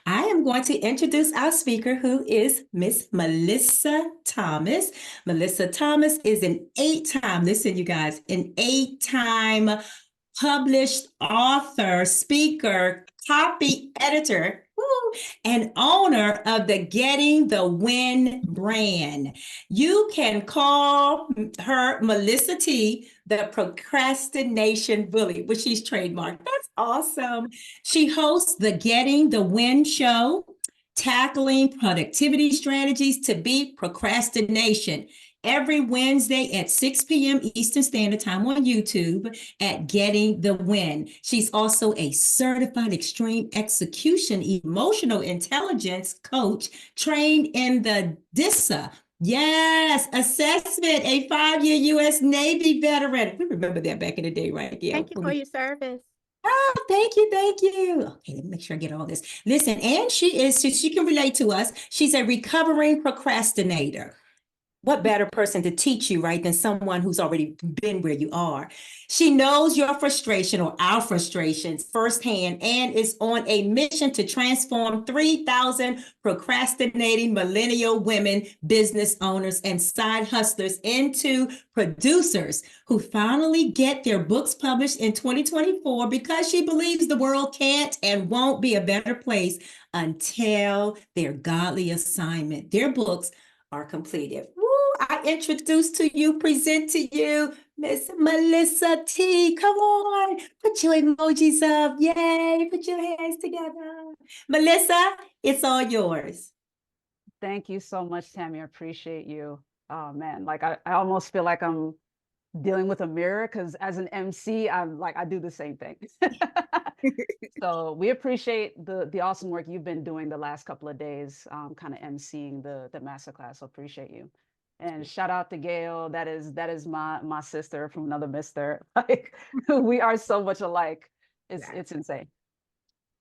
I am going to introduce our speaker, who is Miss Melissa Thomas. Melissa Thomas is an eight-time, listen, you guys, an eight-time published author, speaker, copy editor, woo, and owner of the Getting the Win brand. You can call her Melissa T, the procrastination bully, which she's trademarked. That's awesome. She hosts the Getting the Win show, tackling productivity strategies to beat procrastination every Wednesday at 6 p.m. Eastern Standard Time on YouTube at Getting the Win. She's also a certified extreme execution emotional intelligence coach trained in the DISA. Yes, assessment, a 5-year U.S. Navy veteran. We remember that back in the day, right? Yeah. Thank you for your service. Oh, thank you, thank you. Okay, let me make sure I get all this. Listen, and she can relate to us. She's a recovering procrastinator. What better person to teach you, right, than someone who's already been where you are? She knows your frustration or our frustrations firsthand and is on a mission to transform 3,000 procrastinating millennial women, business owners, and side hustlers into producers who finally get their books published in 2024 because she believes the world can't and won't be a better place until their godly assignment, their books, are completed. Woo, I introduce to you, present to you, Miss Melissa T. Come on, put your emojis up. Yay, put your hands together. Melissa, it's all yours. Thank you so much, Tammy. I appreciate you. Oh man, like I almost feel like I'm dealing with a mirror because as an MC, I'm like I do the same thing. So we appreciate the awesome work you've been doing the last couple of days, kind of emceeing the masterclass. So appreciate you. And shout out to Gail. That is my sister from another mister. Like we are so much alike. It's insane.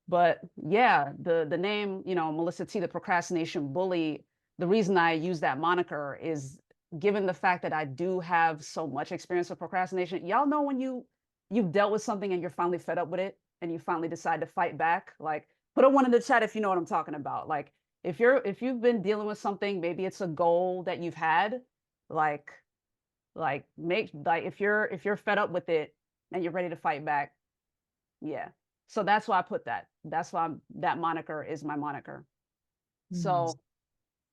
But yeah, the name, Melissa T, the procrastination bully, the reason I use that moniker is given the fact that I do have so much experience with procrastination. Y'all know when you've dealt with something and you're finally fed up with it and you finally decide to fight back, like put a one in the chat if you know what I'm talking about. Like if you've been dealing with something, maybe it's a goal that you've had, like make like if you're fed up with it and you're ready to fight back, yeah. So that's why I put that. That's why that moniker is my moniker. So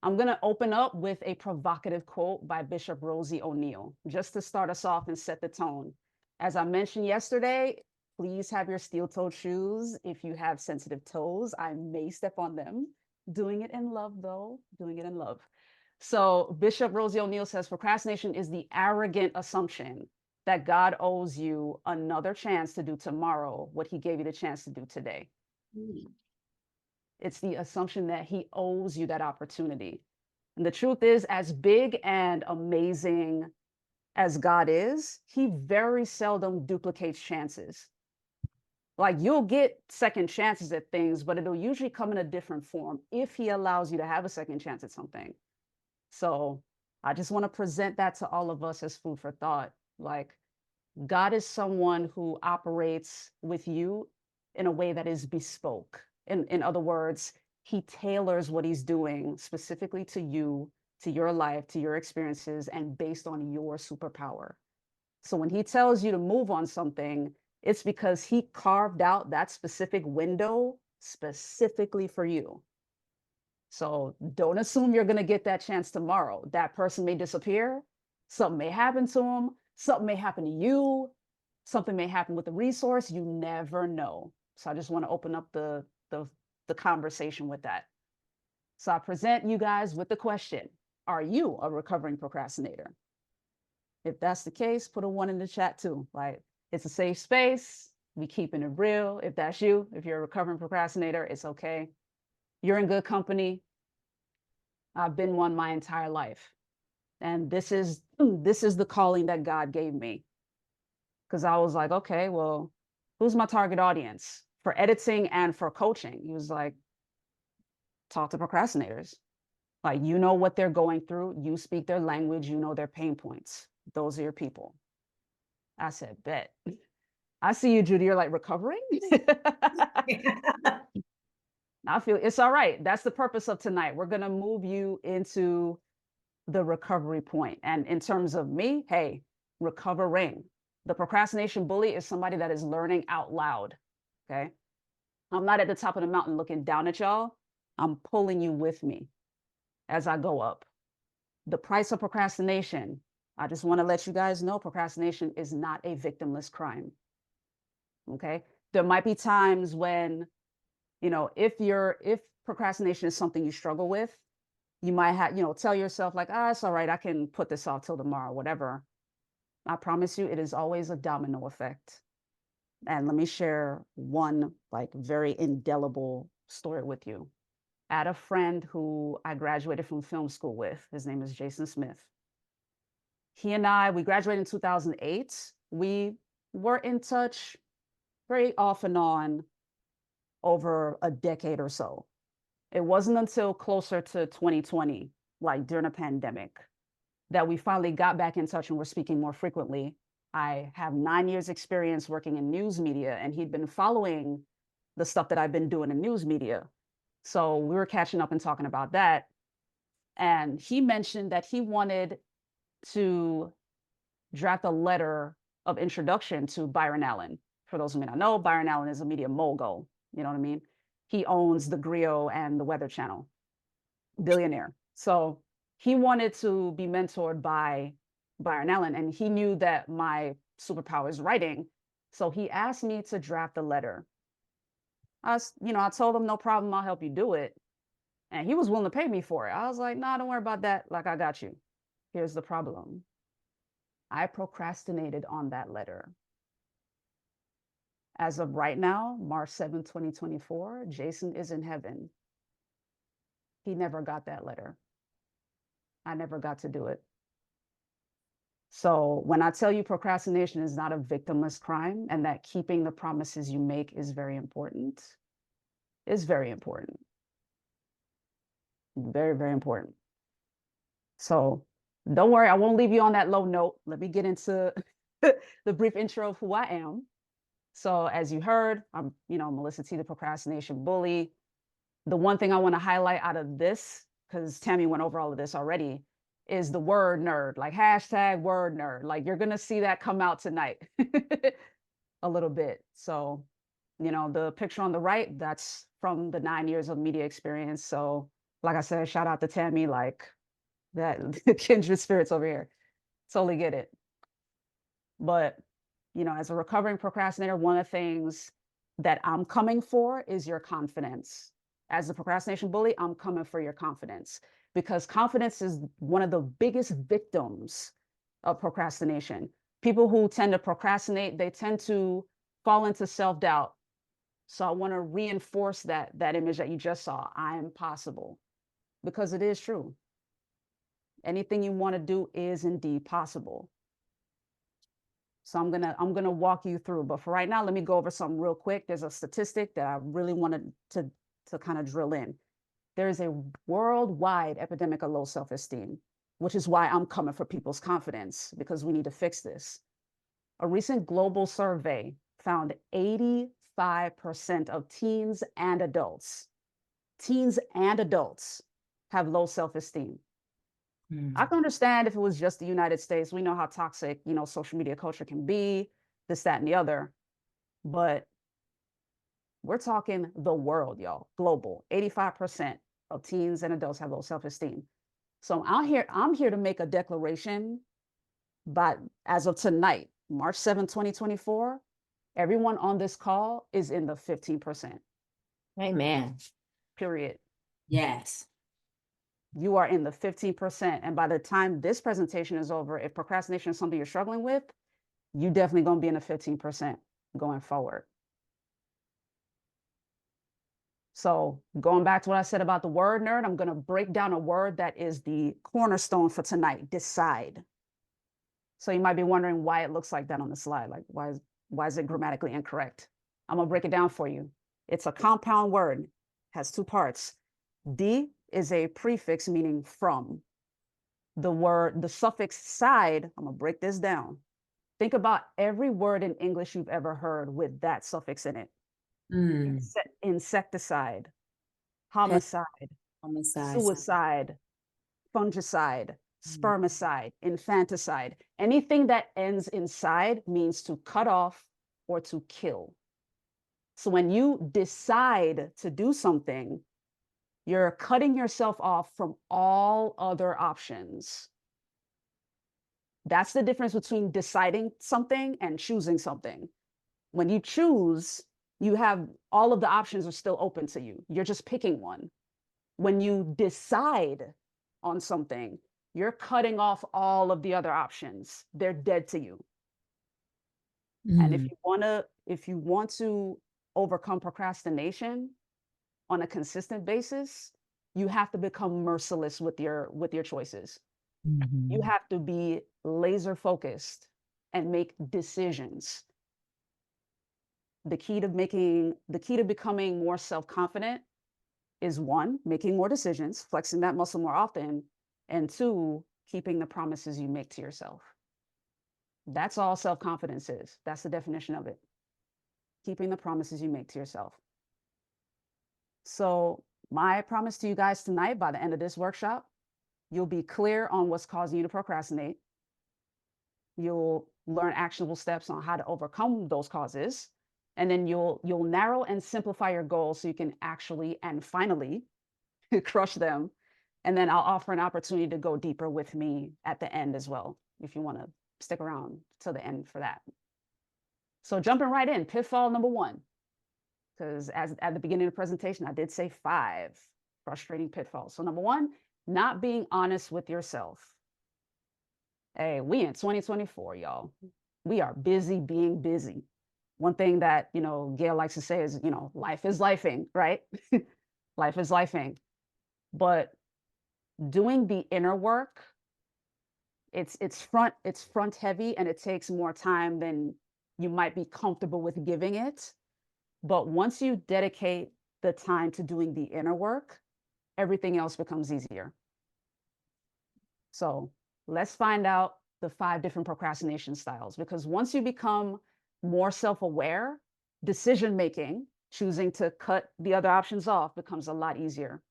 I'm going to open up with a provocative quote by Bishop Rosie O'Neill, just to start us off and set the tone. As I mentioned yesterday, please have your steel-toed shoes. If you have sensitive toes, I may step on them. Doing it in love, though. Doing it in love. So Bishop Rosie O'Neill says, procrastination is the arrogant assumption that God owes you another chance to do tomorrow what he gave you the chance to do today. It's the assumption that he owes you that opportunity. And the truth is, as big and amazing as God is, he very seldom duplicates chances. Like you'll get second chances at things, but it'll usually come in a different form if he allows you to have a second chance at something. So I just want to present that to all of us as food for thought. Like God is someone who operates with you in a way that is bespoke. In other words, he tailors what he's doing specifically to you, to your life, to your experiences, and based on your superpower. So when he tells you to move on something, it's because he carved out that specific window specifically for you. So don't assume you're going to get that chance tomorrow. That person may disappear. Something may happen to them. Something may happen to you. Something may happen with the resource. You never know. So I just want to open up the conversation with that. So I present you guys with the question, are you a recovering procrastinator? If that's the case, put a one in the chat too. Like it's a safe space. We keeping it real. If that's you, if you're a recovering procrastinator, it's okay. You're in good company. I've been one my entire life. And this is the calling that God gave me. Because I was like, okay, well, who's my target audience for editing and for coaching? He was like, talk to procrastinators. Like, you know what they're going through. You speak their language. You know their pain points. Those are your people. I said, bet. I see you, Judy. You're like recovering. I feel it's all right. That's the purpose of tonight. We're going to move you into the recovery point. And in terms of me, hey, recovering. The procrastination bully is somebody that is learning out loud. Okay. I'm not at the top of the mountain looking down at y'all. I'm pulling you with me as I go up. The price of procrastination. I just want to let you guys know procrastination is not a victimless crime. Okay. There might be times when, if procrastination is something you struggle with, you might have, tell yourself like, it's all right, I can put this off till tomorrow, whatever. I promise you, it is always a domino effect. And let me share one like very indelible story with you. I had a friend who I graduated from film school with. His name is Jason Smith. We graduated in 2008. We were in touch very off and on over a decade or so. It wasn't until closer to 2020, like during a pandemic, that we finally got back in touch and were speaking more frequently. I have 9 years experience working in news media, and he'd been following the stuff that I've been doing in news media. So we were catching up and talking about that. And he mentioned that he wanted to draft a letter of introduction to Byron Allen. For those who may not know, Byron Allen is a media mogul. You know what I mean? He owns the Griot and the Weather Channel, billionaire. So he wanted to be mentored by Byron Allen, and he knew that my superpower is writing. So he asked me to draft a letter. I told him, no problem, I'll help you do it. And he was willing to pay me for it. I was like, nah, don't worry about that. Like, I got you. Here's the problem. I procrastinated on that letter. As of right now, March 7th, 2024, Jason is in heaven. He never got that letter. I never got to do it. So when I tell you procrastination is not a victimless crime and that keeping the promises you make is very important, it's very important. Very, very important. So don't worry, I won't leave you on that low note. Let me get into the brief intro of who I am. So as you heard, I'm, Melissa T, the procrastination bully. The one thing I want to highlight out of this, because Tammy went over all of this already, is the word nerd, like hashtag word nerd. Like you're going to see that come out tonight a little bit. So, the picture on the right, that's from the 9 years of media experience. So like I said, shout out to Tammy, like that kindred spirits over here. Totally get it. But, as a recovering procrastinator, one of the things that I'm coming for is your confidence. As a procrastination bully, I'm coming for your confidence because confidence is one of the biggest victims of procrastination. People who tend to procrastinate, they tend to fall into self-doubt. So I want to reinforce that image that you just saw. I am possible, because it is true. Anything you want to do is indeed possible. So I'm gonna walk you through. But for right now, let me go over something real quick. There's a statistic that I really wanted to kind of drill in. There is a worldwide epidemic of low self-esteem, which is why I'm coming for people's confidence, because we need to fix this. A recent global survey found 85% of teens and adults have low self-esteem. I can understand if it was just the United States. We know how toxic, social media culture can be, this, that, and the other. But we're talking the world, y'all, global. 85% of teens and adults have low self-esteem. So I'm here to make a declaration. But as of tonight, March 7th, 2024, everyone on this call is in the 15%. Amen. Period. Yes. You are in the 15%. And by the time this presentation is over, if procrastination is something you're struggling with, you definitely going to be in the 15% going forward. So going back to what I said about the word nerd, I'm going to break down a word that is the cornerstone for tonight: decide. So you might be wondering why it looks like that on the slide. Like, why is it grammatically incorrect? I'm going to break it down for you. It's a compound word, has two parts. D is a prefix meaning from. The suffix side, I'm going to break this down. Think about every word in English you've ever heard with that suffix in it. Insecticide, homicide, homicide. suicide, fungicide, Mm. spermicide, infanticide. Anything that ends in side means to cut off or to kill. So when you decide to do something, you're cutting yourself off from all other options. That's the difference between deciding something and choosing something. When you choose, you have all of the options are still open to you. You're just picking one. When you decide on something, you're cutting off all of the other options. They're dead to you. And Mm. if you want to overcome procrastination on a consistent basis, you have to become merciless with your choices. You Mhm. have to be laser focused and make decisions. The key to becoming more self-confident is one, making more decisions, flexing that muscle more often, and two, keeping the promises you make to yourself. That's all self-confidence is. That's the definition of it. Keeping the promises you make to yourself. So my promise to you guys tonight, by the end of this workshop, you'll be clear on what's causing you to procrastinate. You'll learn actionable steps on how to overcome those causes. And then you'll narrow and simplify your goals so you can actually and finally crush them. And then I'll offer an opportunity to go deeper with me at the end as well, if you want to stick around to the end for that. So jumping right in, pitfall number one, because as at the beginning of the presentation, I did say 5 frustrating pitfalls. So number one, not being honest with yourself. Hey, we in 2024, y'all. We are busy being busy. One thing that, Gail likes to say is, life is lifing, right? Life is lifing. But doing the inner work, it's front heavy and it takes more time than you might be comfortable with giving it. But once you dedicate the time to doing the inner work, everything else becomes easier. So let's find out the 5 different procrastination styles, because once you become more self-aware, decision making, choosing to cut the other options off becomes a lot easier.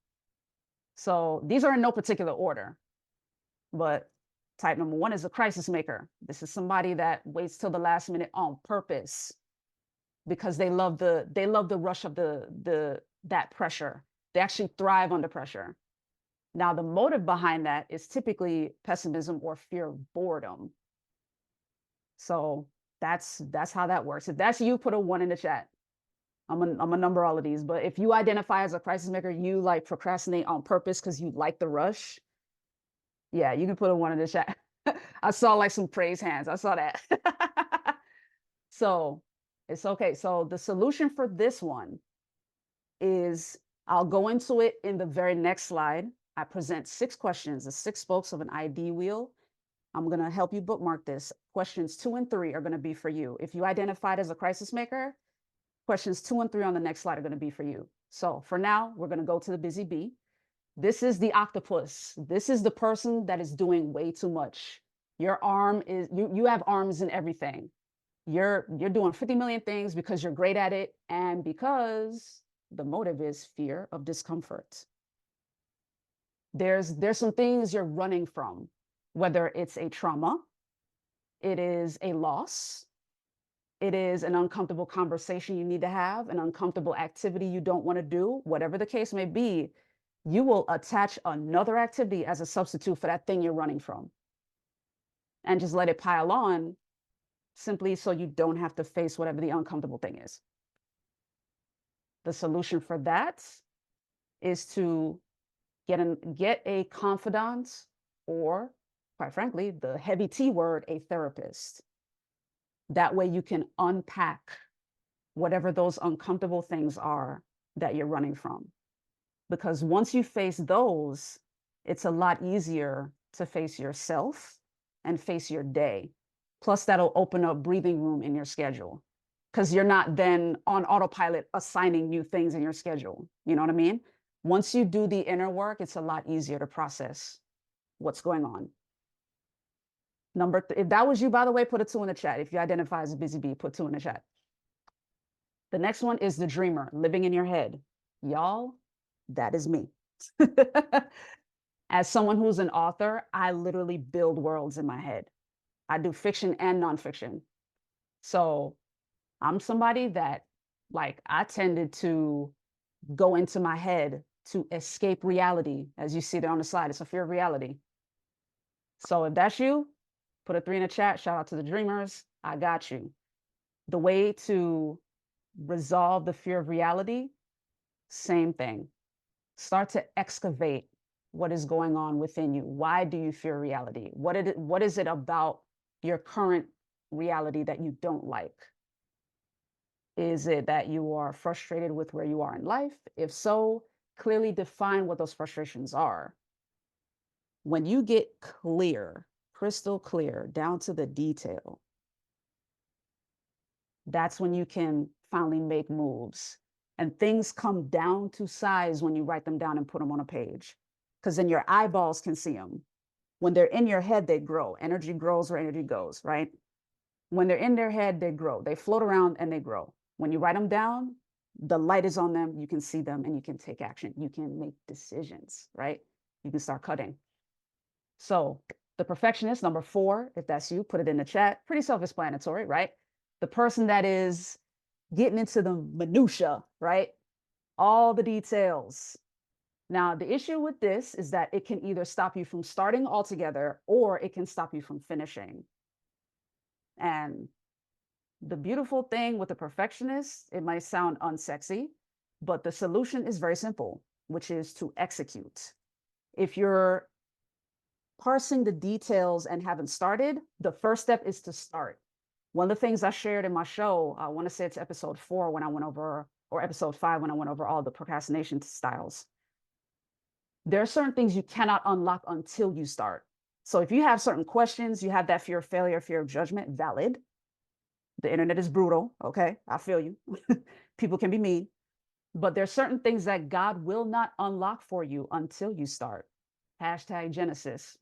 So these are in no particular order, but type number 1 is a crisis maker. This is somebody that waits till the last minute on purpose because they love the rush of that pressure. They actually thrive under pressure. Now, the motive behind that is typically pessimism or fear of boredom. So that's how that works. If that's you, put a 1 in the chat. I'm gonna number all of these, but if you identify as a crisis maker, you like procrastinate on purpose because you like the rush. Yeah, you can put a 1 in the chat. I saw like some praise hands. I saw that. So it's okay. So the solution for this one is, I'll go into it in the very next slide. I present 6 questions, the 6 spokes of an ID wheel. I'm going to help you bookmark this. Questions 2 and 3 are going to be for you. If you identified as a crisis maker, questions 2 and 3 on the next slide are going to be for you. So for now, we're going to go to the busy bee. This is the octopus. This is the person that is doing way too much. Your arm is, you have arms in everything. You're doing 50 million things because you're great at it and because the motive is fear of discomfort. There's some things you're running from, whether it's a trauma, it is a loss, it is an uncomfortable conversation you need to have, an uncomfortable activity you don't want to do, whatever the case may be, you will attach another activity as a substitute for that thing you're running from and just let it pile on simply so you don't have to face whatever the uncomfortable thing is. The solution for that is to get a confidant, or quite frankly, the heavy T word, a therapist. That way you can unpack whatever those uncomfortable things are that you're running from. Because once you face those, it's a lot easier to face yourself and face your day. Plus, that'll open up breathing room in your schedule because you're not then on autopilot assigning new things in your schedule. You know what I mean? Once you do the inner work, it's a lot easier to process what's going on. If that was you, by the way, put a 2 in the chat. If you identify as a busy bee, put 2 in the chat. The next one is the dreamer, living in your head. Y'all, That is me. As someone who's an author, I literally build worlds in my head. I do fiction and nonfiction. So I'm somebody that, like, I tended to go into my head to escape reality. As you see there on the slide, it's a fear of reality. So if that's you, put a 3 in the chat. Shout out to the dreamers. I got you. The way to resolve the fear of reality, same thing. Start to excavate what is going on within you. Why do you fear reality? What is it about your current reality that you don't like? Is it that you are frustrated with where you are in life? If so, clearly define what those frustrations are. When you get clear, crystal clear, down to the detail, that's when you can finally make moves. And things come down to size when you write them down and put them on a page, because then your eyeballs can see them. When they're in your head, they grow. Energy grows where energy goes, right? When they're in their head, they grow. They float around and they grow. When you write them down, the light is on them. You can see them and you can take action. You can make decisions, right? You can start cutting. So the perfectionist, number 4, if that's you, put it in the chat. Pretty self-explanatory, right? The person that is getting into the minutia, right? All the details. Now, the issue with this is that it can either stop you from starting altogether or it can stop you from finishing. And the beautiful thing with a perfectionist, it might sound unsexy, but the solution is very simple, which is to execute. If you're parsing the details and haven't started, the first step is to start. One of the things I shared in my show, I want to say it's episode 4 when I went over, or episode 5 when I went over all the procrastination styles. There are certain things you cannot unlock until you start. So if you have certain questions, you have that fear of failure, fear of judgment, valid. The internet is brutal. Okay, I feel you. People can be mean, but there's certain things that God will not unlock for you until you start. Hashtag Genesis.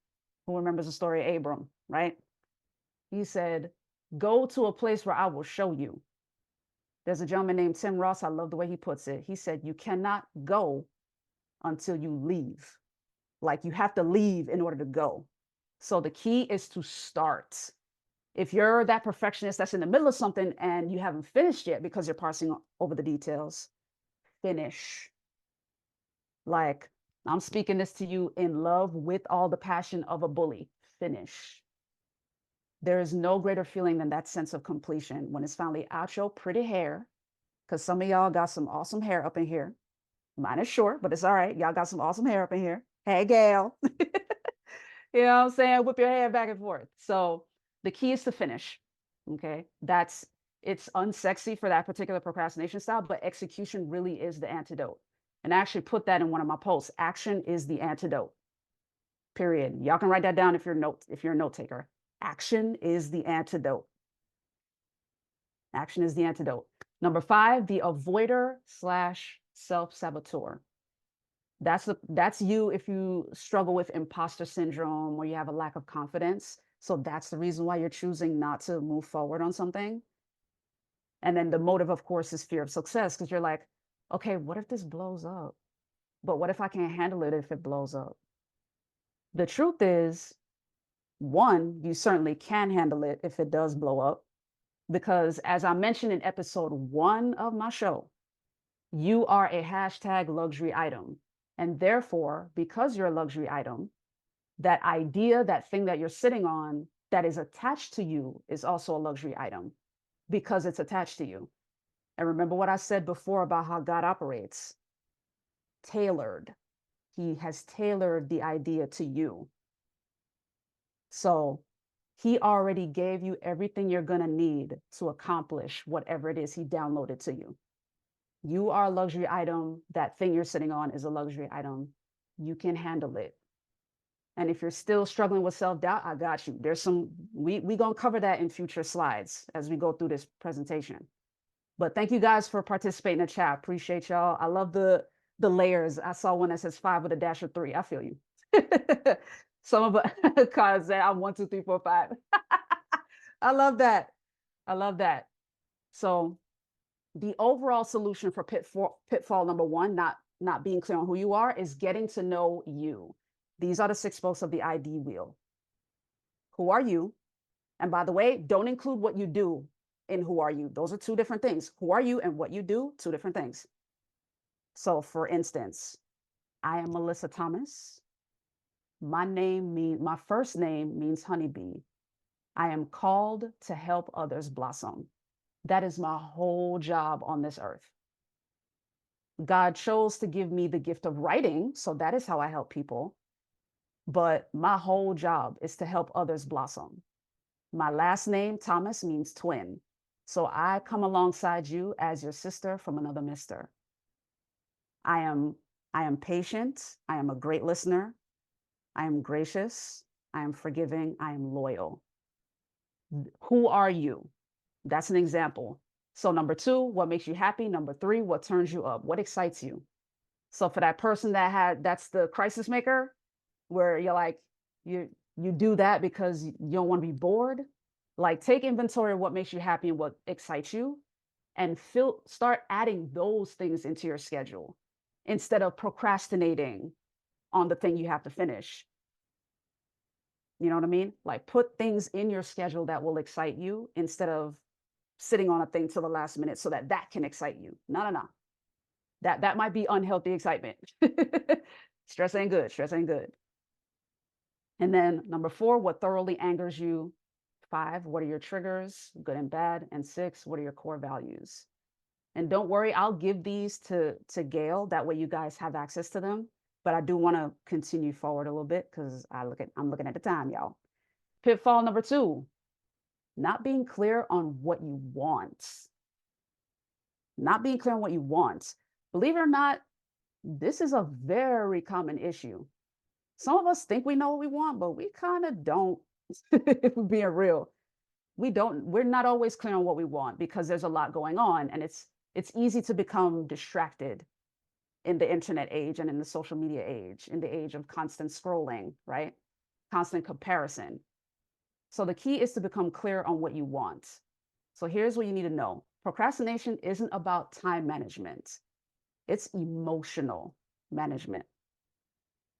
Who remembers the story of Abram, right? He said, go to a place where I will show you. There's a gentleman named Tim Ross. I love the way he puts it. He said, you cannot go until you leave. Like, you have to leave in order to go. So the key is to start. If you're that perfectionist that's in the middle of something and you haven't finished yet because you're parsing over the details, finish. Like, I'm speaking this to you in love with all the passion of a bully. Finish. There is no greater feeling than that sense of completion when it's finally out your pretty hair, because some of y'all got some awesome hair up in here. Mine is short, but it's all right. Y'all got some awesome hair up in here. Hey, gal. You know what I'm saying? Whip your hair back and forth. So the key is to finish. Okay. It's unsexy for that particular procrastination style, but execution really is the antidote. And I actually put that in one of my posts. Action is the antidote. Period. Y'all can write that down if you're a note taker. Action is the antidote. Action is the antidote. Number 5, the avoider / self-saboteur. That's you if you struggle with imposter syndrome or you have a lack of confidence. So that's the reason why you're choosing not to move forward on something. And then the motive, of course, is fear of success, because you're like, okay, what if this blows up? But what if I can't handle it if it blows up? The truth is, 1, you certainly can handle it if it does blow up, because as I mentioned in episode 1 of my show, you are a hashtag luxury item. And therefore, because you're a luxury item, that idea, that thing that you're sitting on that is attached to you is also a luxury item because it's attached to you. And remember what I said before about how God operates. Tailored. He has tailored the idea to you. So he already gave you everything you're going to need to accomplish whatever it is he downloaded to you. You are a luxury item. That thing you're sitting on is a luxury item. You can handle it. And if you're still struggling with self-doubt, I got you. There's we going to cover that in future slides as we go through this presentation. But thank you guys for participating in the chat. Appreciate y'all. I love the layers. I saw one that says 5 with a dash of 3. I feel you. Some of us cause I'm 1, 2, 3, 4, 5. I love that. I love that. So the overall solution for pitfall number 1, not not being clear on who you are is getting to know you. These are the 6 spokes of the ID wheel. Who are you? And by the way, don't include what you do in who are you. Those are 2 different things. Who are you and what you do, 2 different things. So for instance, I am Melissa Thomas. My first name means honeybee. I am called to help others blossom. That is my whole job on this earth. God chose to give me the gift of writing, so that is how I help people. But my whole job is to help others blossom. My last name, Thomas, means twin. So I come alongside you as your sister from another mister. I am patient. I am a great listener. I am gracious. I am forgiving. I am loyal. Who are you? That's an example. So number 2, what makes you happy? Number 3, what turns you up? What excites you? So for that person that's the crisis maker, where you're like, you do that because you don't want to be bored. Like, take inventory of what makes you happy and what excites you, and start adding those things into your schedule instead of procrastinating on the thing you have to finish. You know what I mean? Like, put things in your schedule that will excite you instead of sitting on a thing till the last minute so that can excite you. No. That might be unhealthy excitement. Stress ain't good. Stress ain't good. And then number 4, what thoroughly angers you? 5, what are your triggers, good and bad? And 6, what are your core values? And don't worry, I'll give these to Gail. That way you guys have access to them. But I do want to continue forward a little bit because I'm looking at the time, y'all. Pitfall number 2, not being clear on what you want. Not being clear on what you want. Believe it or not, this is a very common issue. Some of us think we know what we want, but we kind of don't. If we're being real, we're not always clear on what we want because there's a lot going on, and it's easy to become distracted in the internet age and in the social media age, in the age of constant scrolling, right? Constant comparison. So the key is to become clear on what you want. So here's what you need to know. Procrastination isn't about time management. It's emotional management.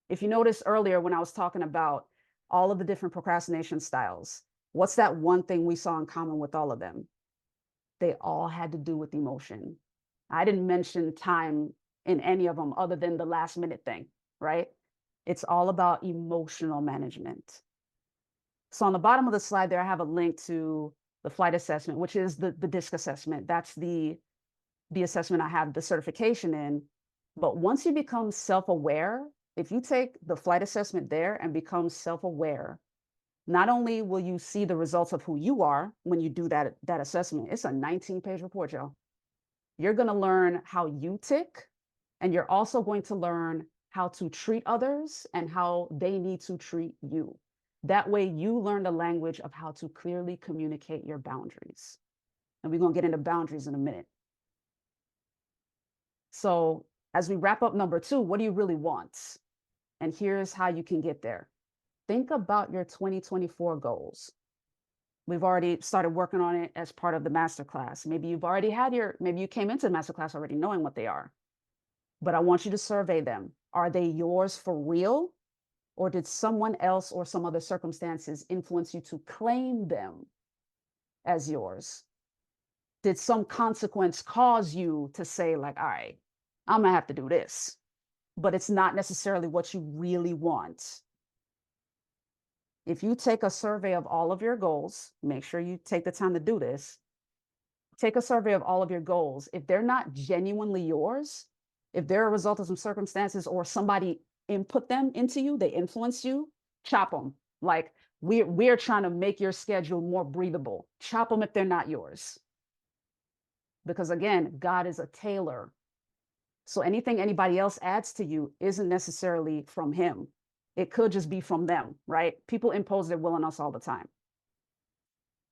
If you noticed earlier when I was talking about all of the different procrastination styles, what's that one thing we saw in common with all of them? They all had to do with emotion. I didn't mention time in any of them other than the last minute thing, right? It's all about emotional management. So on the bottom of the slide there, I have a link to the flight assessment, which is the DISC assessment. That's the assessment I have the certification in. But once you become self-aware, if you take the flight assessment there and become self-aware, not only will you see the results of who you are when you do that assessment, it's a 19-page report, y'all. You're going to learn how you tick, and you're also going to learn how to treat others and how they need to treat you. That way you learn the language of how to clearly communicate your boundaries. And we're going to get into boundaries in a minute. So as we wrap up number 2, what do you really want? And here's how you can get there. Think about your 2024 goals. We've already started working on it as part of the masterclass. Maybe you came into the masterclass already knowing what they are. But I want you to survey them. Are they yours for real? Or did someone else or some other circumstances influence you to claim them as yours? Did some consequence cause you to say, like, all right, I'm gonna have to do this, but it's not necessarily what you really want? If you take a survey of all of your goals, make sure you take the time to do this. Take a survey of all of your goals. If they're not genuinely yours, if they're a result of some circumstances or somebody input them into you, they influence you, chop them. Like, we're trying to make your schedule more breathable. Chop them if they're not yours. Because again, God is a tailor. So anything anybody else adds to you isn't necessarily from him. It could just be from them, right? People impose their will on us all the time.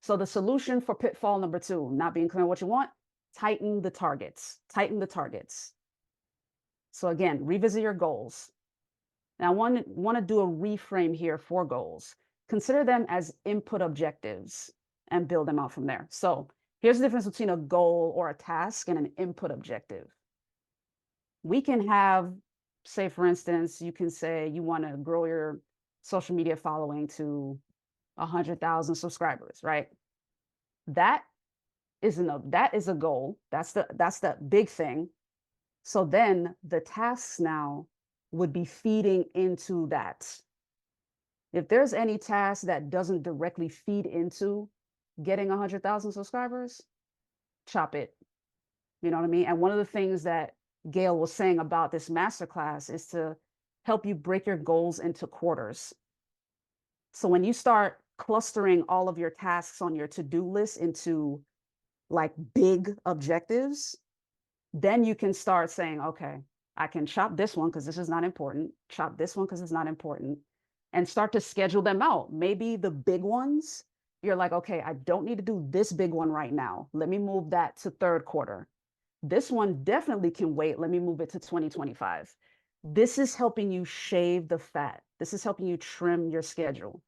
So the solution for pitfall number 2, not being clear on what you want, tighten the targets. Tighten the targets. So again, revisit your goals. Now, I want to do a reframe here for goals. Consider them as input objectives and build them out from there. So here's the difference between a goal or a task and an input objective. We can have, say, for instance, you can say you want to grow your social media following to 100,000 subscribers, right? That that is a goal. That's the big thing. So then the tasks now would be feeding into that. If there's any task that doesn't directly feed into getting 100,000 subscribers, chop it. You know what I mean? And one of the things that Gail was saying about this masterclass is to help you break your goals into quarters. So when you start clustering all of your tasks on your to-do list into like big objectives, then you can start saying, okay, I can chop this one because this is not important, chop this one because it's not important, and start to schedule them out. Maybe the big ones, you're like, okay, I don't need to do this big one right now. Let me move that to third quarter. This one definitely can wait. Let me move it to 2025. This is helping you shave the fat. This is helping you trim your schedule.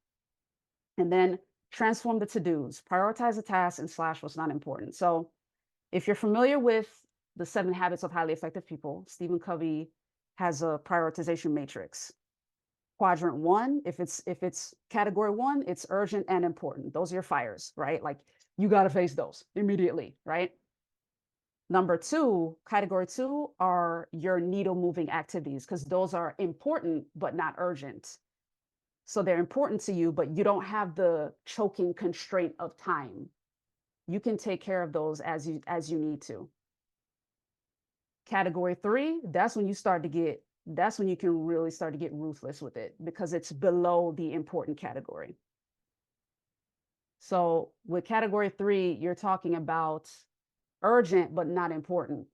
And then transform the to-dos, prioritize the tasks and slash what's not important. So if you're familiar with the 7 habits of highly effective people, Stephen Covey has a prioritization matrix. Quadrant 1, if it's category 1, it's urgent and important. Those are your fires, right? Like you got to face those immediately, right? Number 2, category 2 are your needle moving activities because those are important but not urgent. So they're important to you, but you don't have the choking constraint of time. You can take care of those as you need to. Category 3, that's when you can really start to get ruthless with it because it's below the important category. So with category 3, you're talking about urgent but not important.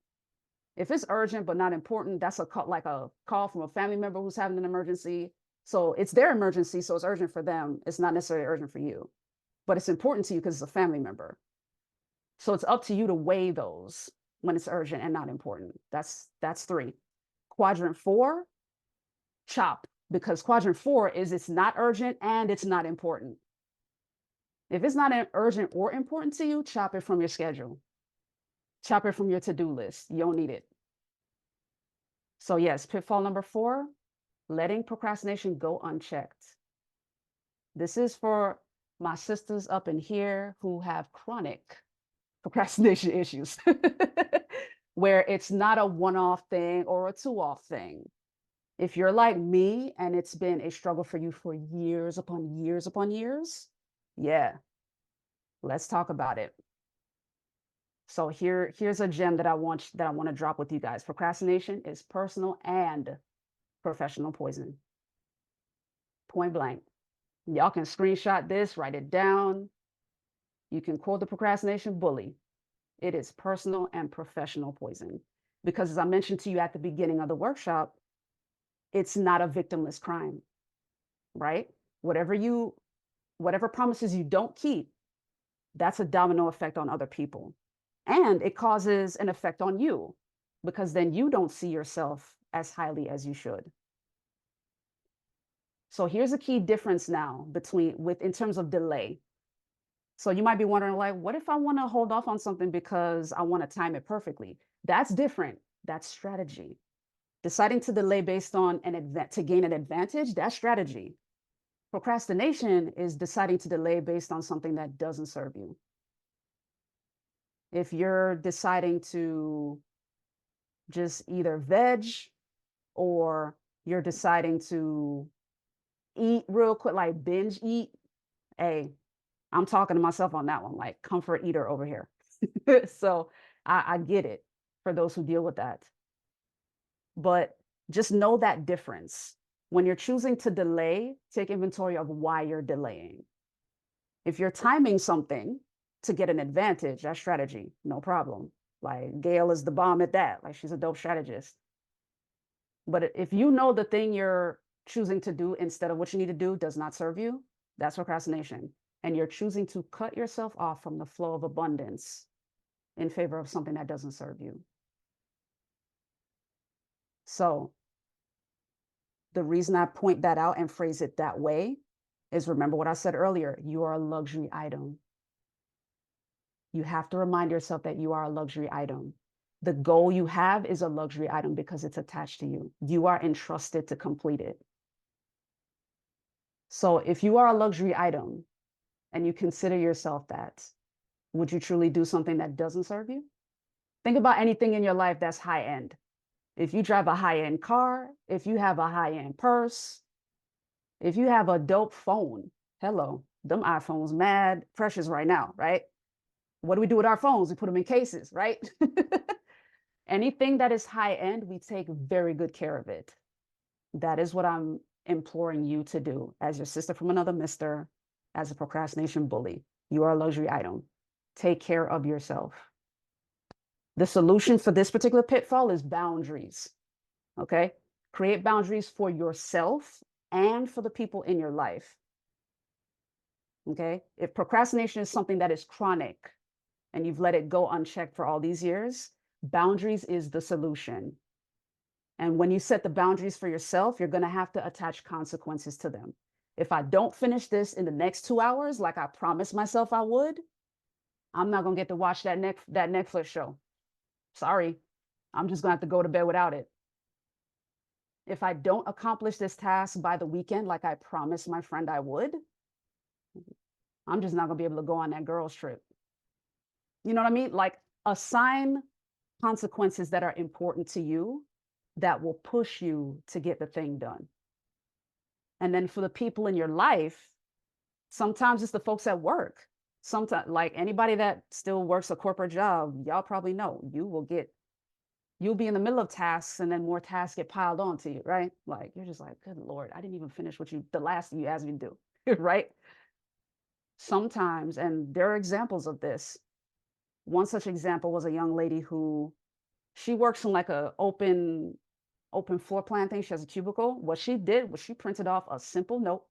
If it's urgent but not important, that's like a call from a family member who's having an emergency. So it's their emergency, so it's urgent for them. It's not necessarily urgent for you, but it's important to you because it's a family member. So it's up to you to weigh those when it's urgent and not important. That's 3. Quadrant 4, chop, because quadrant 4 is it's not urgent and it's not important. If it's not urgent or important to you, chop it from your schedule. Chop it from your to-do list. You don't need it. So yes, pitfall number 4, letting procrastination go unchecked. This is for my sisters up in here who have chronic procrastination issues, where it's not a one-off thing or a two-off thing. If you're like me and it's been a struggle for you for years upon years upon years, yeah, let's talk about it. So here's a gem that I want to drop with you guys. Procrastination is personal and professional poison. Point blank. Y'all can screenshot this, write it down. You can quote the procrastination bully. It is personal and professional poison. Because as I mentioned to you at the beginning of the workshop, it's not a victimless crime, right? Whatever promises you don't keep, that's a domino effect on other people. And it causes an effect on you because then you don't see yourself as highly as you should. So here's a key difference now in terms of delay. So you might be wondering, like, what if I want to hold off on something because I want to time it perfectly? That's different. That's strategy. Deciding to delay based on to gain an advantage, that's strategy. Procrastination is deciding to delay based on something that doesn't serve you. If you're deciding to just either veg or you're deciding to eat real quick, like binge eat, hey, I'm talking to myself on that one, like comfort eater over here. So I get it for those who deal with that. But just know that difference. When you're choosing to delay, take inventory of why you're delaying. If you're timing something to get an advantage, that's strategy, no problem. Like Gail is the bomb at that. Like she's a dope strategist. But if you know the thing you're choosing to do instead of what you need to do does not serve you, that's procrastination. And you're choosing to cut yourself off from the flow of abundance in favor of something that doesn't serve you. So the reason I point that out and phrase it that way is, remember what I said earlier, you are a luxury item. You have to remind yourself that you are a luxury item. The goal you have is a luxury item because it's attached to you. You are entrusted to complete it. So if you are a luxury item and you consider yourself that, would you truly do something that doesn't serve you? Think about anything in your life that's high end. If you drive a high end car, if you have a high end purse, if you have a dope phone, hello, them iPhones mad precious right now, right? What do we do with our phones? We put them in cases, right? Anything that is high end, we take very good care of it. That is what I'm imploring you to do as your sister from another mister, as a procrastination bully. You are a luxury item. Take care of yourself. The solution for this particular pitfall is boundaries. Okay? Create boundaries for yourself and for the people in your life. Okay? If procrastination is something that is chronic and you've let it go unchecked for all these years, boundaries is the solution. And when you set the boundaries for yourself, you're going to have to attach consequences to them. If I don't finish this in the next 2 hours, like I promised myself I would, I'm not going to get to watch that Netflix show. Sorry, I'm just going to have to go to bed without it. If I don't accomplish this task by the weekend, like I promised my friend I would, I'm just not going to be able to go on that girls' trip. You know what I mean? Like, assign consequences that are important to you that will push you to get the thing done. And then for the people in your life, sometimes it's the folks at work. Sometimes, like anybody that still works a corporate job, y'all probably know you'll be in the middle of tasks and then more tasks get piled onto you, right? Like you're just like, good Lord, I didn't even finish the last thing you asked me to do, right? Sometimes, and there are examples of this. One such example was a young lady who she works in like a open floor plan thing. She has a cubicle. What she did was she printed off a simple note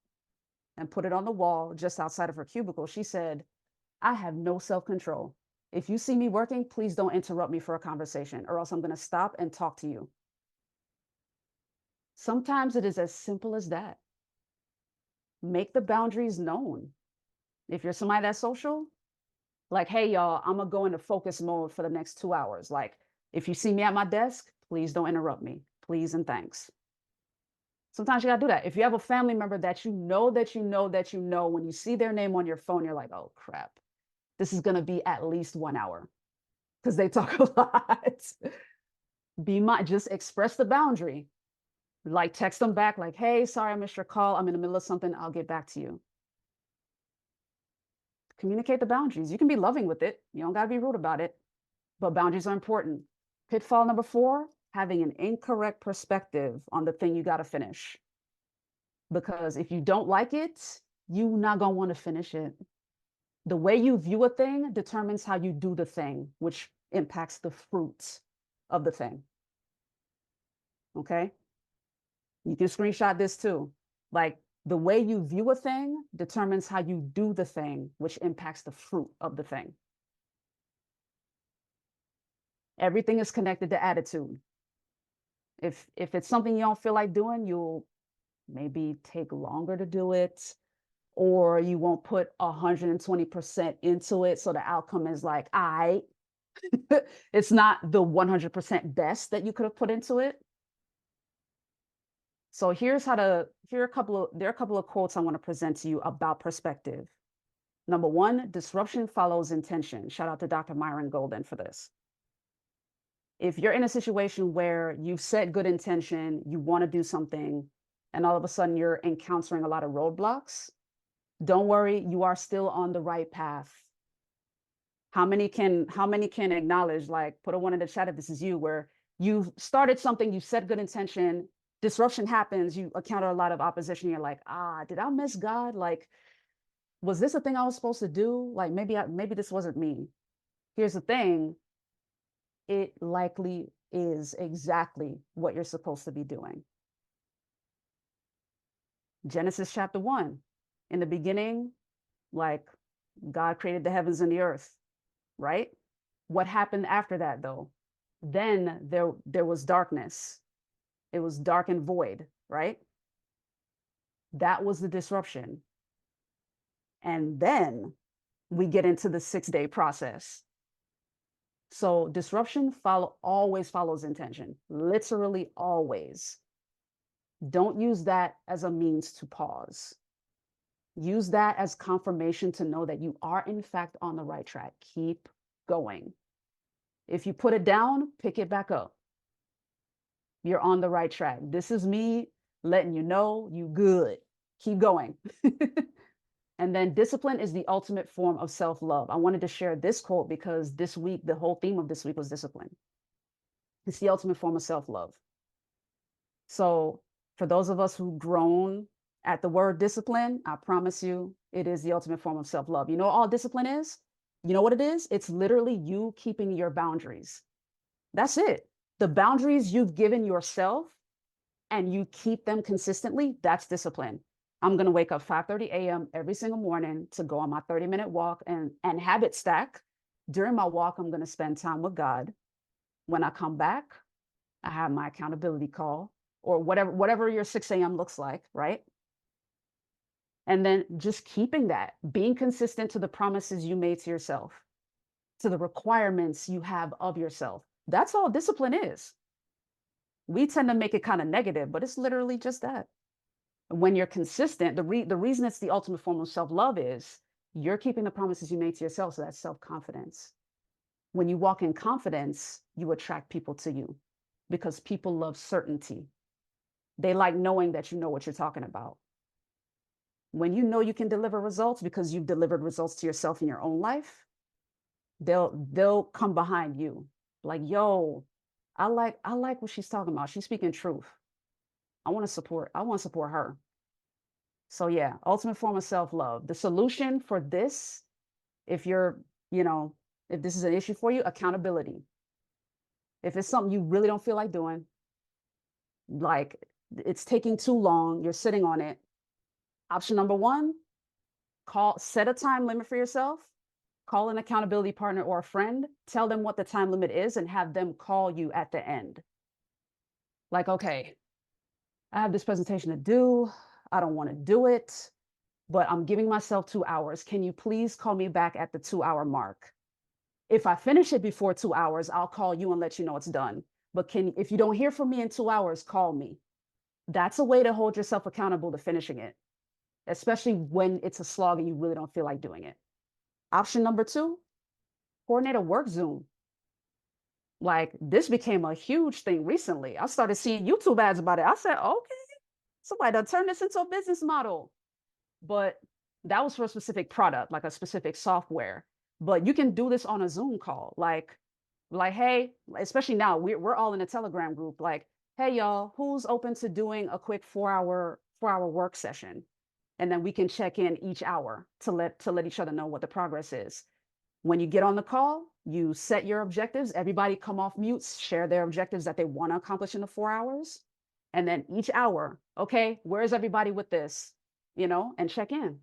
and put it on the wall just outside of her cubicle. She said, I have no self-control. If you see me working, please don't interrupt me for a conversation or else I'm going to stop and talk to you. Sometimes it is as simple as that. Make the boundaries known. If you're somebody that's social, like, hey, y'all, I'm going to go into focus mode for the next 2 hours. Like, if you see me at my desk, please don't interrupt me. Please and thanks. Sometimes you got to do that. If you have a family member that you know, when you see their name on your phone, you're like, oh, crap. This is going to be at least 1 hour because they talk a lot. Just express the boundary. Like text them back like, hey, sorry, I missed your call. I'm in the middle of something. I'll get back to you. Communicate the boundaries. You can be loving with it. You don't got to be rude about it, but boundaries are important. Pitfall number 4, having an incorrect perspective on the thing you got to finish. Because if you don't like it, you're not going to want to finish it. The way you view a thing determines how you do the thing, which impacts the fruits of the thing. Okay? You can screenshot this too. Like, the way you view a thing determines how you do the thing, which impacts the fruit of the thing. Everything is connected to attitude. If it's something you don't feel like doing, you'll maybe take longer to do it, or you won't put 120% into it. So the outcome is like, it's not the 100% best that you could have put into it. So there are a couple of quotes I want to present to you about perspective. Number 1, disruption follows intention. Shout out to Dr. Myron Golden for this. If you're in a situation where you've set good intention, you want to do something, and all of a sudden you're encountering a lot of roadblocks, don't worry, you are still on the right path. How many can acknowledge, like, put a 1 in the chat if this is you, where you started something, you set good intention, disruption happens, you encounter a lot of opposition, you're like, did I miss God? Like, was this a thing I was supposed to do? Like, maybe this wasn't me. Here's the thing, it likely is exactly what you're supposed to be doing. Genesis chapter 1, in the beginning, like, God created the heavens and the earth, right? What happened after that, though? Then there was darkness. It was dark and void, right? That was the disruption. And then we get into the 6-day process. So disruption always follows intention, literally always. Don't use that as a means to pause. Use that as confirmation to know that you are in fact on the right track. Keep going. If you put it down, pick it back up. You're on the right track. This is me letting you know you good. Keep going. And then discipline is the ultimate form of self-love. I wanted to share this quote because this week, the whole theme of this week was discipline. It's the ultimate form of self-love. So for those of us who groan at the word discipline, I promise you, it is the ultimate form of self-love. You know what all discipline is? You know what it is? It's literally you keeping your boundaries. That's it. The boundaries you've given yourself and you keep them consistently, that's discipline. I'm going to wake up 5:30 a.m. every single morning to go on my 30-minute walk and habit stack. During my walk, I'm going to spend time with God. When I come back, I have my accountability call or whatever your 6 a.m. looks like, right? And then just keeping that, being consistent to the promises you made to yourself, to the requirements you have of yourself. That's all discipline is. We tend to make it kind of negative, but it's literally just that. When you're consistent, the reason it's the ultimate form of self-love is you're keeping the promises you made to yourself. So that's self-confidence. When you walk in confidence, you attract people to you because people love certainty. They like knowing that you know what you're talking about. When you know you can deliver results because you've delivered results to yourself in your own life, they'll come behind you. Like, yo, I like what she's talking about. She's speaking truth. I want to support her. So yeah, ultimate form of self-love. The solution for this, if you're, if this is an issue for you, accountability. If it's something you really don't feel like doing, like it's taking too long, you're sitting on it. Option number one, set a time limit for yourself, call an accountability partner or a friend, tell them what the time limit is and have them call you at the end. Like, okay, I have this presentation to do. I don't want to do it, but I'm giving myself 2 hours. Can you please call me back at the 2-hour mark? If I finish it before 2 hours, I'll call you and let you know it's done. But if you don't hear from me in 2 hours, call me. That's a way to hold yourself accountable to finishing it, especially when it's a slog and you really don't feel like doing it. Option number two, coordinate a work Zoom. Like this became a huge thing recently. I started seeing YouTube ads about it. I said, okay, somebody done turned this into a business model. But that was for a specific product, like a specific software. But you can do this on a Zoom call. Like, hey, especially now, we're all in a Telegram group. Like, hey, y'all, who's open to doing a quick 4-hour work session? And then we can check in each hour to let each other know what the progress is. When you get on the call, you set your objectives. Everybody come off mute, share their objectives that they want to accomplish in the 4 hours. And then each hour, okay, where's everybody with this? And check in.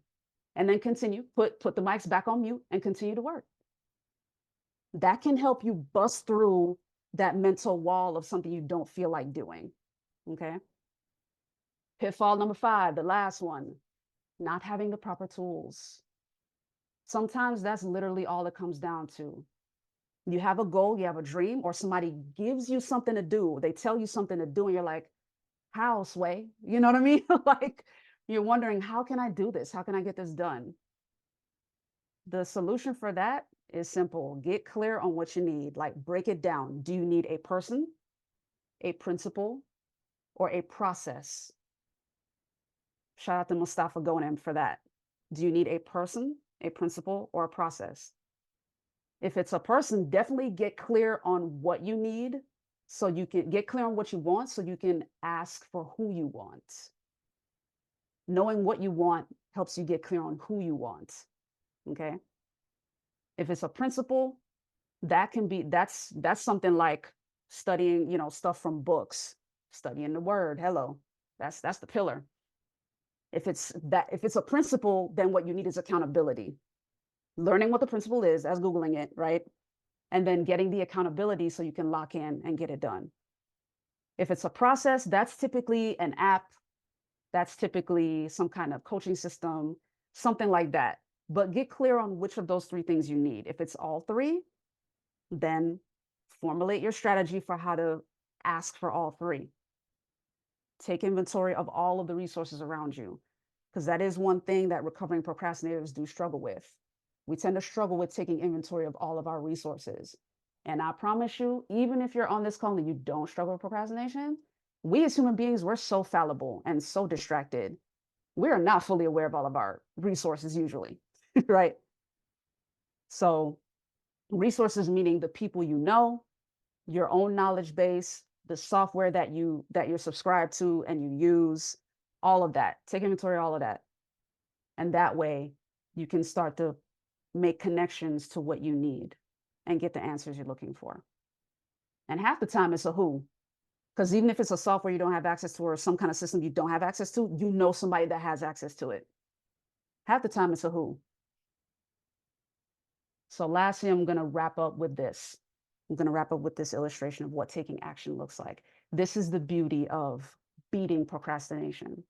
And then continue, put the mics back on mute and continue to work. That can help you bust through that mental wall of something you don't feel like doing, okay? Pitfall number 5, the last one, not having the proper tools. Sometimes that's literally all it comes down to. You have a goal, you have a dream, or somebody gives you something to do. They tell you something to do, and you're like, how, Sway? You know what I mean? Like, you're wondering, how can I do this? How can I get this done? The solution for that is simple. Get clear on what you need. Like, break it down. Do you need a person, a principle, or a process? Shout out to Mustafa Gonem for that. Do you need a person, a principle, or a process? If it's a person, definitely get clear on what you need so you can get clear on what you want so you can ask for who you want. Knowing what you want helps you get clear on who you want. Okay. If it's a principle, that's something like studying, stuff from books, studying the word. Hello. That's the pillar. If it's a principle, then what you need is accountability. Learning what the principle is, as Googling it, right? And then getting the accountability so you can lock in and get it done. If it's a process, that's typically an app. That's typically some kind of coaching system, something like that. But get clear on which of those 3 things you need. If it's all 3, Then formulate your strategy for how to ask for all three. Take inventory of all of the resources around you, because that is one thing that recovering procrastinators do struggle with. We tend to struggle with taking inventory of all of our resources. And I promise you, even if you're on this call and you don't struggle with procrastination, we as human beings, we're so fallible and so distracted. We are not fully aware of all of our resources usually, right? So resources meaning the people you know, your own knowledge base, the software that you're subscribed to and you use, all of that. Take inventory of all of that. And that way you can start to make connections to what you need and get the answers you're looking for. And half the time it's a who. Because even if it's a software you don't have access to or some kind of system you don't have access to, you know somebody that has access to it. Half the time it's a who. So lastly, I'm going to wrap up with this. I'm going to wrap up with this illustration of what taking action looks like. This is the beauty of beating procrastination.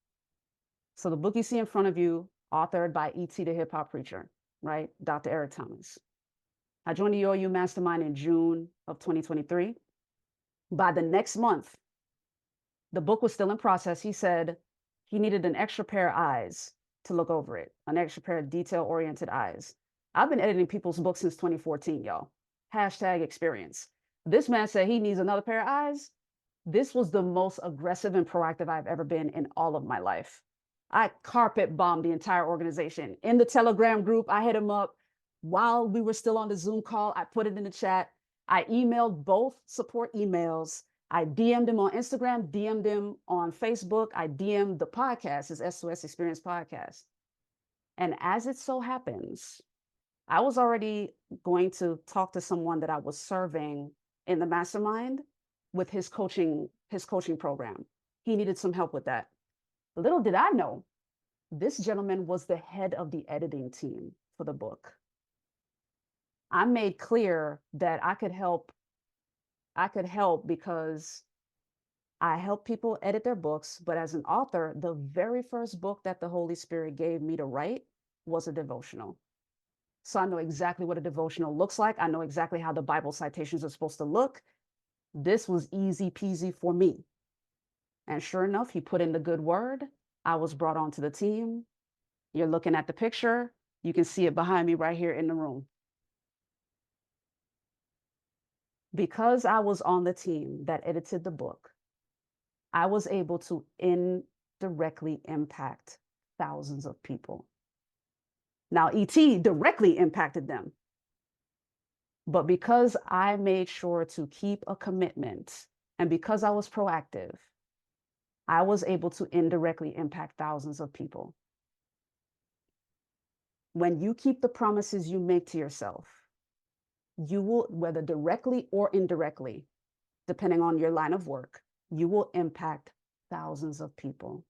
So the book you see in front of you, authored by E.T. the Hip Hop Preacher, right? Dr. Eric Thomas. I joined the OU Mastermind in June of 2023. By the next month, the book was still in process. He said he needed an extra pair of eyes to look over it, an extra pair of detail-oriented eyes. I've been editing people's books since 2014, y'all. Hashtag experience. This man said he needs another pair of eyes. This was the most aggressive and proactive I've ever been in all of my life. I carpet bombed the entire organization. In the Telegram group, I hit him up. While we were still on the Zoom call, I put it in the chat. I emailed both support emails. I DM'd him on Instagram, DM'd him on Facebook. I DM'd the podcast, his SOS Experience podcast. And as it so happens, I was already going to talk to someone that I was serving in the mastermind with his coaching program. He needed some help with that. Little did I know, this gentleman was the head of the editing team for the book. I made clear that I could help because I help people edit their books, but as an author, the very first book that the Holy Spirit gave me to write was a devotional. So I know exactly what a devotional looks like. I know exactly how the Bible citations are supposed to look. This was easy peasy for me. And sure enough, he put in the good word. I was brought onto the team. You're looking at the picture. You can see it behind me right here in the room. Because I was on the team that edited the book, I was able to indirectly impact thousands of people. Now, ET directly impacted them. But because I made sure to keep a commitment and because I was proactive, I was able to indirectly impact thousands of people. When you keep the promises you make to yourself, you will, whether directly or indirectly, depending on your line of work, you will impact thousands of people.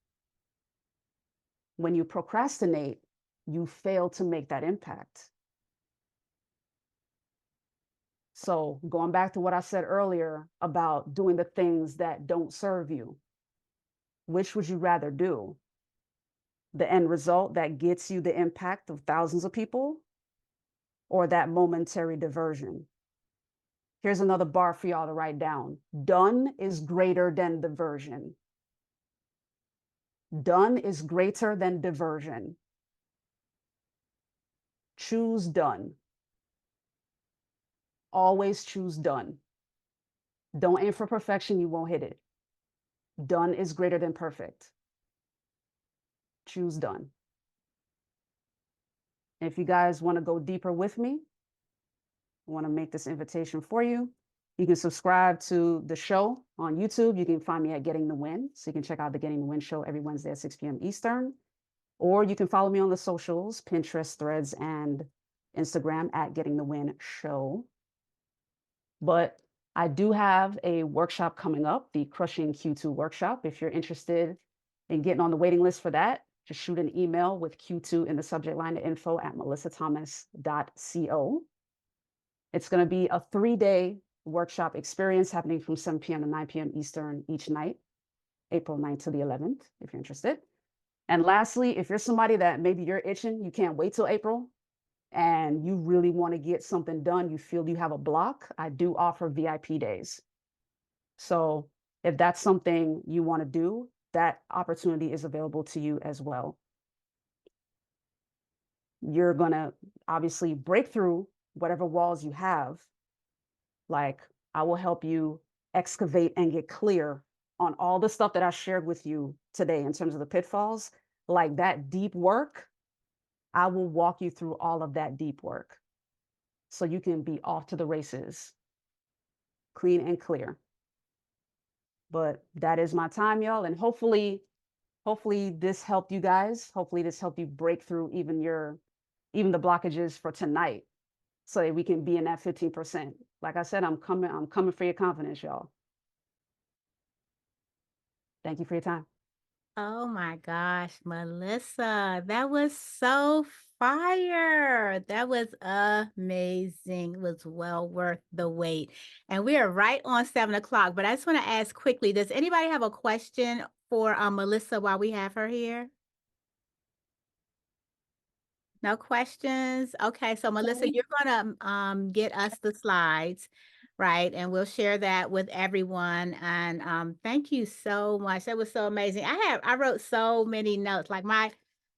When you procrastinate, you fail to make that impact. So going back to what I said earlier about doing the things that don't serve you, which would you rather do? The end result that gets you the impact of thousands of people, or that momentary diversion? Here's another bar for y'all to write down. Done is greater than diversion. Done is greater than diversion. Choose done. Always choose done. Don't aim for perfection, you won't hit it. Done is greater than perfect. Choose done. If you guys want to go deeper with me, I want to make this invitation for you. You can subscribe to the show on YouTube. You can find me at Getting the Win. So you can check out the Getting the Win show every Wednesday at 6 p.m. Eastern. Or you can follow me on the socials, Pinterest, Threads, and Instagram at Getting the Win Show. But I do have a workshop coming up, the Crushing Q2 workshop. If you're interested in getting on the waiting list for that, just shoot an email with Q2 in the subject line to info@melissathomas.co. It's going to be a 3-day workshop experience happening from 7 p.m. to 9 p.m. Eastern each night, April 9th to the 11th, if you're interested. And lastly, if you're somebody that maybe you're itching, you can't wait till April, and you really want to get something done, you feel you have a block, I do offer VIP days. So if that's something you want to do, that opportunity is available to you as well. You're going to obviously break through whatever walls you have. Like, I will help you excavate and get clear on all the stuff that I shared with you today in terms of the pitfalls. Like that deep work, I will walk you through all of that deep work so you can be off to the races, clean and clear. But that is my time, y'all. And hopefully this helped you guys. Hopefully this helped you break through even the blockages for tonight so that we can be in that 15%. Like I said, I'm coming for your confidence, y'all. Thank you for your time. Oh my gosh, Melissa, that was so fire. That was amazing. It was well worth the wait. And we are right on 7 o'clock. But I just want to ask quickly, does anybody have a question for Melissa while we have her here? No questions? Okay, so Melissa, you're gonna get us the slides, right? And we'll share that with everyone. And thank you so much. That was so amazing. I wrote so many notes, like my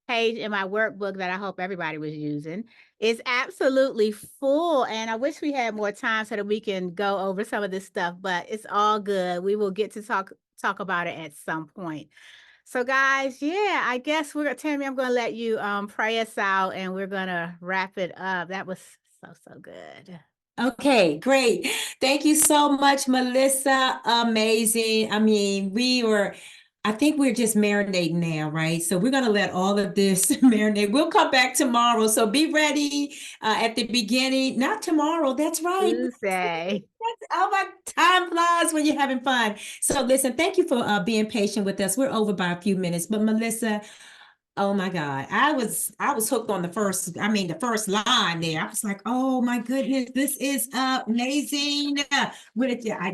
page in my workbook that I hope everybody was using is absolutely full. And I wish we had more time so that we can go over some of this stuff, but it's all good. We will get to talk about it at some point. So guys, yeah, I guess Tammy, I'm gonna let you pray us out and we're gonna wrap it up. That was so good. Okay, great. Thank you so much, Melissa. Amazing. I mean, I think we're just marinating now, right? So we're going to let all of this marinate. We'll come back tomorrow. So be ready at the beginning. Not tomorrow. That's right. Tuesday. Oh my, time flies when you're having fun. So listen, thank you for being patient with us. We're over by a few minutes, but Melissa, oh my God. I was hooked on the first line there. I was like, oh my goodness, this is amazing. With it, yeah, I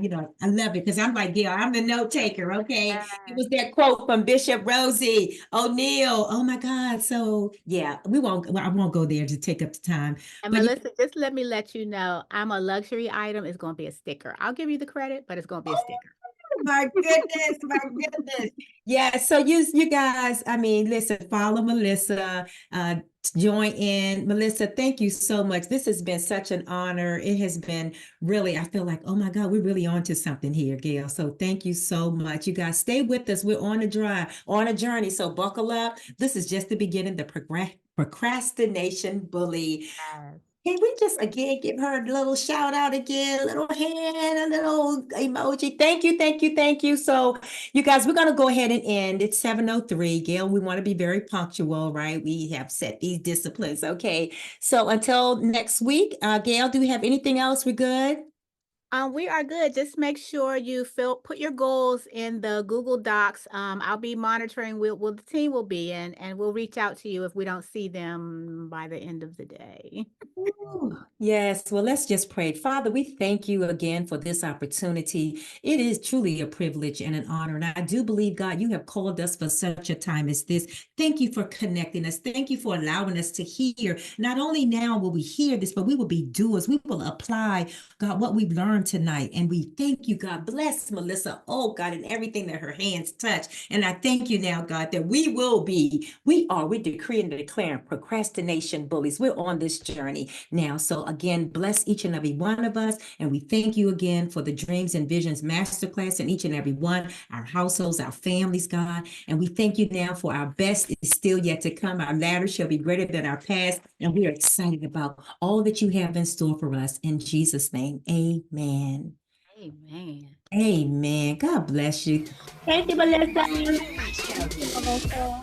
love it because I'm like, yeah, I'm the note taker. Okay. It was that quote from Bishop Rosie O'Neill. Oh my God. So yeah, I won't go there to take up the time. And But Melissa, just let me let you know, I'm a luxury item. It's gonna be a sticker. I'll give you the credit, but it's gonna be a sticker. my goodness, my goodness. Yeah, so you guys, I mean, listen, follow Melissa, join in. Melissa, thank you so much. This has been such an honor. It has been really, I feel like, oh my God, we're really on to something here, Gail. So thank you so much. You guys stay with us. We're on a drive, on a journey. So buckle up. This is just the beginning, the procrastination bully. Yes. Can we just again give her a little shout out again, a little hand, a little emoji? Thank you, thank you, thank you. So, you guys, we're gonna go ahead and end. It's 7:03. Gail, we want to be very punctual, right? We have set these disciplines. Okay. So until next week, Gail, do we have anything else? We're good? We are good. Just make sure you put your goals in the Google Docs. I'll be monitoring. The team will be in, and we'll reach out to you if we don't see them by the end of the day. Ooh, yes, well, let's just pray. Father, we thank you again for this opportunity. It is truly a privilege and an honor. And I do believe, God, you have called us for such a time as this. Thank you for connecting us. Thank you for allowing us to hear. Not only now will we hear this, but we will be doers. We will apply, God, what we've learned tonight. And we thank you, God. Bless Melissa, oh God, and everything that her hands touch. And I thank you now, God, that we decree and declare procrastination bullies. We're on this journey now. So again, bless each and every one of us. And we thank you again for the Dreams and Visions Masterclass and each and every one, our households, our families, God. And we thank you now for our best is still yet to come. Our latter shall be greater than our past. And we are excited about all that you have in store for us. In Jesus' name, amen. Amen. Amen. God bless you. Thank you, Melissa. Thank you, Melissa.